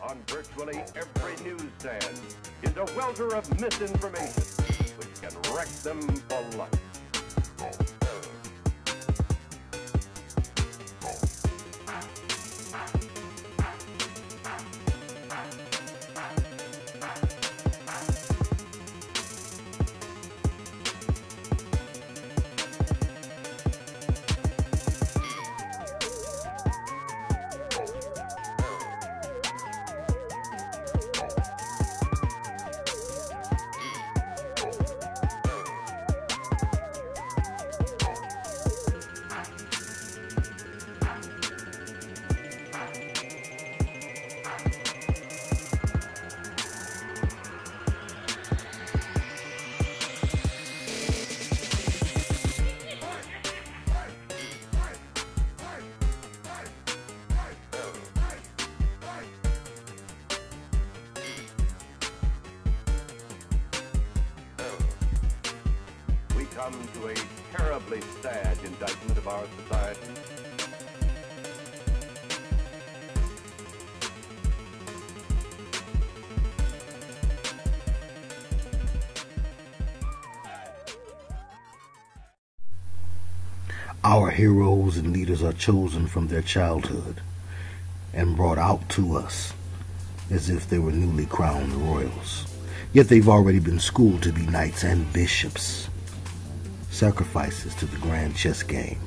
on virtually every newsstand is a welter of misinformation which can wreck them for life. Come to a terribly sad indictment of our society. Our heroes and leaders are chosen from their childhood and brought out to us as if they were newly crowned royals. Yet they've already been schooled to be knights and bishops. Sacrifices to the grand chess game.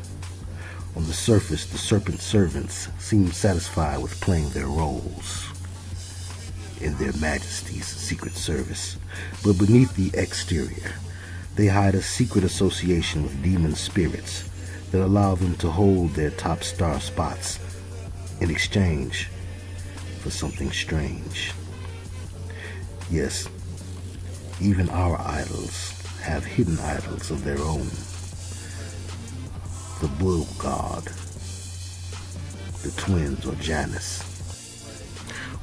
On the surface, the serpent servants seem satisfied with playing their roles in their majesty's secret service, but beneath the exterior, they hide a secret association with demon spirits that allow them to hold their top star spots in exchange for something strange. Yes, even our idols have hidden idols of their own. The bull god, the twins, or Janus.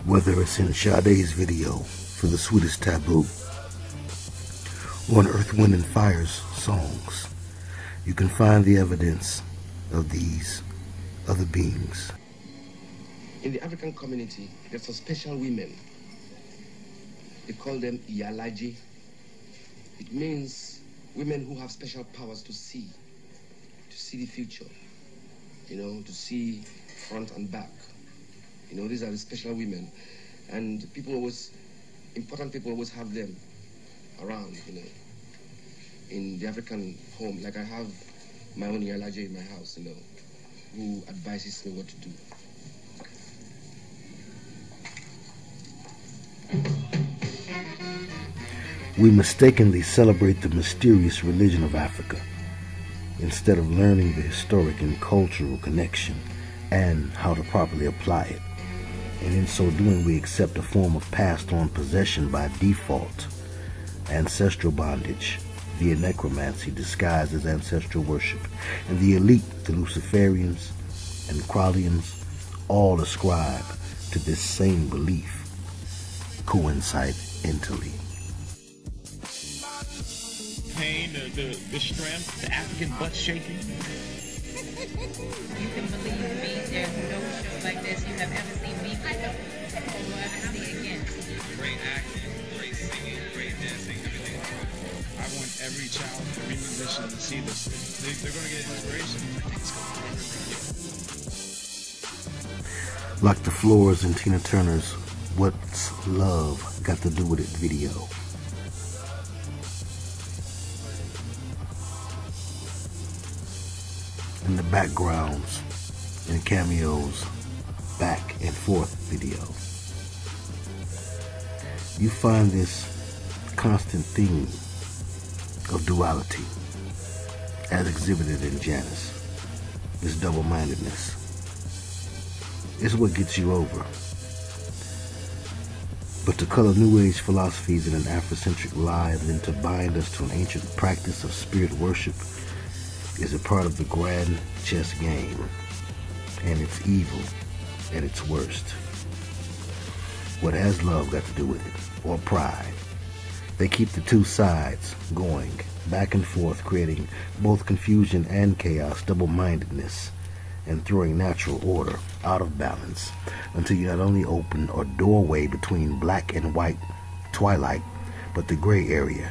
Whether it's in Sade's video for the sweetest taboo, or in Earth, Wind, and Fire's songs, you can find the evidence of these other beings. In the African community, there's some special women. They call them Iyalaje. It means women who have special powers to see the future, to see front and back. These are the special women. And important people always have them around, in the African home. Like I have my own Iyalaje in my house, who advises me what to do. We mistakenly celebrate the mysterious religion of Africa instead of learning the historic and cultural connection and how to properly apply it. And in so doing, we accept a form of passed-on possession by default, ancestral bondage via necromancy disguised as ancestral worship, and the elite, the Luciferians and Kralians, all ascribe to this same belief, coincidentally. Pain, the strength, the African butt shaking. You can believe me, there's no show like this you have ever seen me before or will ever see again. Great acting, great singing, great dancing, everything. I want every child, every musician to see this. They're going to get inspiration. I think it's going to be Like the Floors in Tina Turner's What's Love Got to Do With It video. In the backgrounds and cameos back and forth video, you find this constant theme of duality as exhibited in Janus. This double-mindedness is what gets you over. But to color New Age philosophies in an Afrocentric lie and then to bind us to an ancient practice of spirit worship is a part of the grand chess game, and it's evil at its worst. What has love got to do with it? Or pride? They keep the two sides going, back and forth, creating both confusion and chaos, double-mindedness, and throwing natural order out of balance until you not only open a doorway between black and white twilight, but the gray area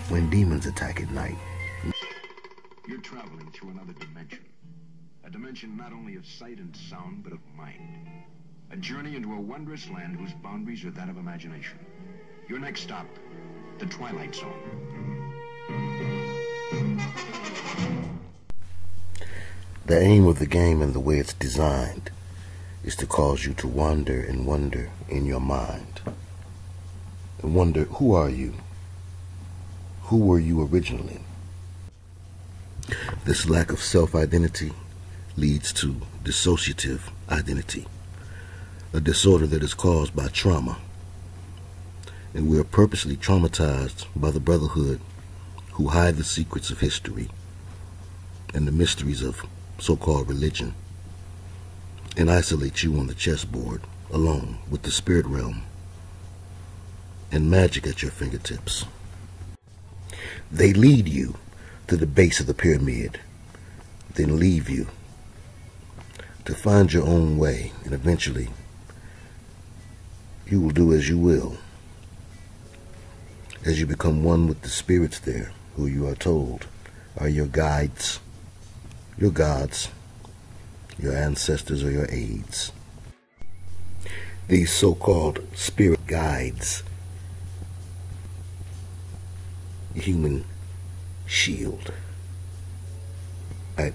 when demons attack at night. You're traveling through another dimension. A dimension not only of sight and sound, but of mind. A journey into a wondrous land whose boundaries are that of imagination. Your next stop, the Twilight Zone. The aim of the game and the way it's designed is to cause you to wander and wonder in your mind. And wonder, who are you? Who were you originally? This lack of self-identity leads to dissociative identity, a disorder that is caused by trauma. And we are purposely traumatized by the brotherhood who hide the secrets of history and the mysteries of so-called religion and isolate you on the chessboard alone with the spirit realm and magic at your fingertips. They lead you to the base of the pyramid, then leave you to find your own way, and eventually you will do as you will, as you become one with the spirits there, who you are told are your guides, your gods, your ancestors, or your aides. These so-called spirit guides, human shield right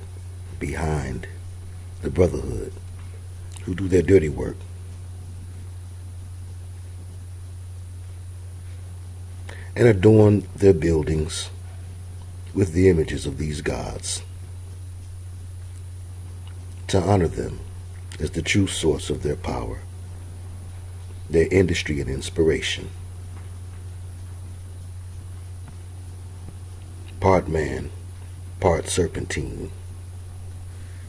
behind the brotherhood, who do their dirty work. And adorn their buildings with the images of these gods, to honor them as the true source of their power, their industry and inspiration. Part man, part serpentine,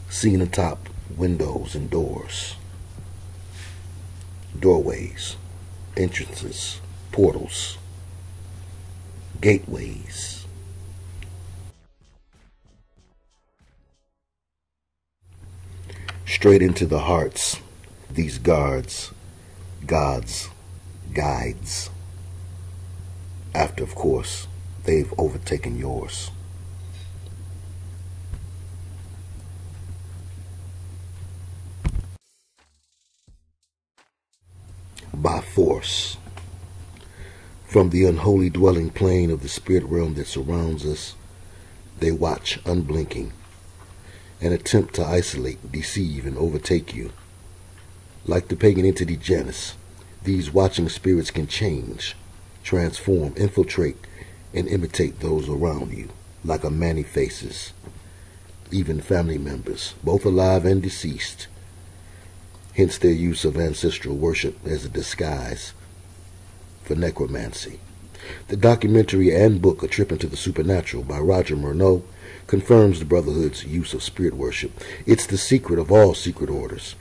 seen atop windows and doors, doorways, entrances, portals, gateways. Straight into the hearts, these gods, guides, after, of course, they've overtaken yours. By force, from the unholy dwelling plane of the spirit realm that surrounds us, they watch unblinking and attempt to isolate, deceive, and overtake you. Like the pagan entity Janus, these watching spirits can change, transform, infiltrate, and imitate those around you, like a man-faces, even family members, both alive and deceased. Hence their use of ancestral worship as a disguise for necromancy. The documentary and book A Trip into the Supernatural by Roger Murnau confirms the Brotherhood's use of spirit worship. It's the secret of all secret orders,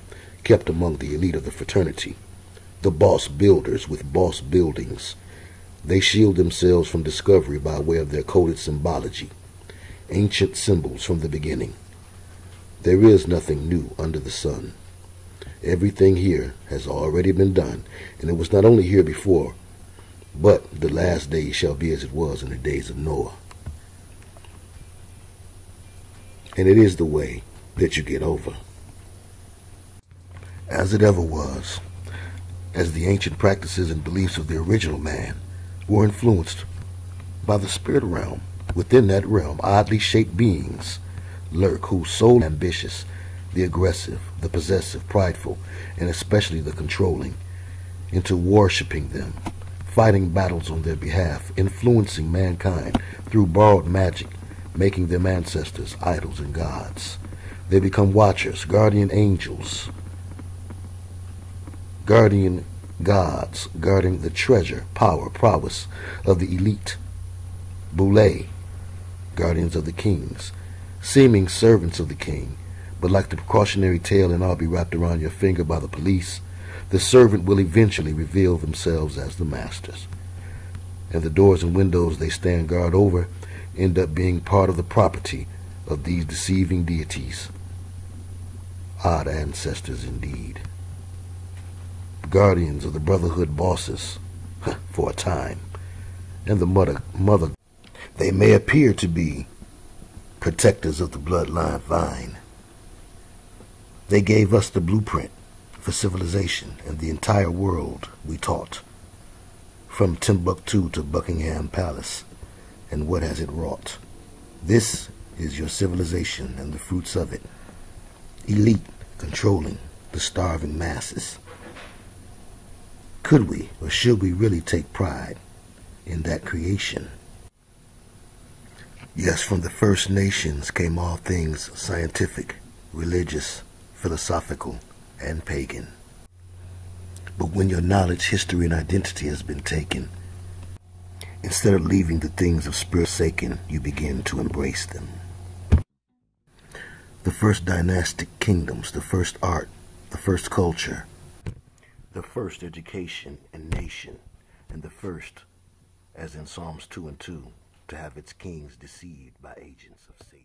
kept among the elite of the fraternity, the boss builders with boss buildings. They shield themselves from discovery by way of their coded symbology, ancient symbols from the beginning. There is nothing new under the sun. Everything here has already been done, and it was not only here before, but the last days shall be as it was in the days of Noah. And it is the way that you get over. As it ever was, as the ancient practices and beliefs of the original man were influenced by the spirit realm. Within that realm, oddly shaped beings lurk whose soul ambitious, the aggressive, the possessive, prideful, and especially the controlling, into worshipping them, fighting battles on their behalf, influencing mankind through borrowed magic, making them ancestors, idols, and gods. They become watchers, guardian angels, guardian gods, guarding the treasure, power, prowess of the elite, boule, guardians of the kings, seeming servants of the king. But like the precautionary tale in I'll Be Wrapped Around Your Finger by the police, the servant will eventually reveal themselves as the masters. And the doors and windows they stand guard over end up being part of the property of these deceiving deities. Odd ancestors indeed. Guardians of the brotherhood bosses, for a time, and the mother. They may appear to be protectors of the bloodline vine. They gave us the blueprint for civilization and the entire world we taught, from Timbuktu to Buckingham Palace, and what has it wrought? This is your civilization and the fruits of it. Elite controlling the starving masses. Could we or should we really take pride in that creation? Yes, from the First Nations came all things scientific, religious, philosophical, and pagan. But when your knowledge, history, and identity has been taken, instead of leaving the things of spirit forsaken, you begin to embrace them. The first dynastic kingdoms, the first art, the first culture, the first education and nation, and the first, as in Psalms 2 and 2, to have its kings deceived by agents of Satan.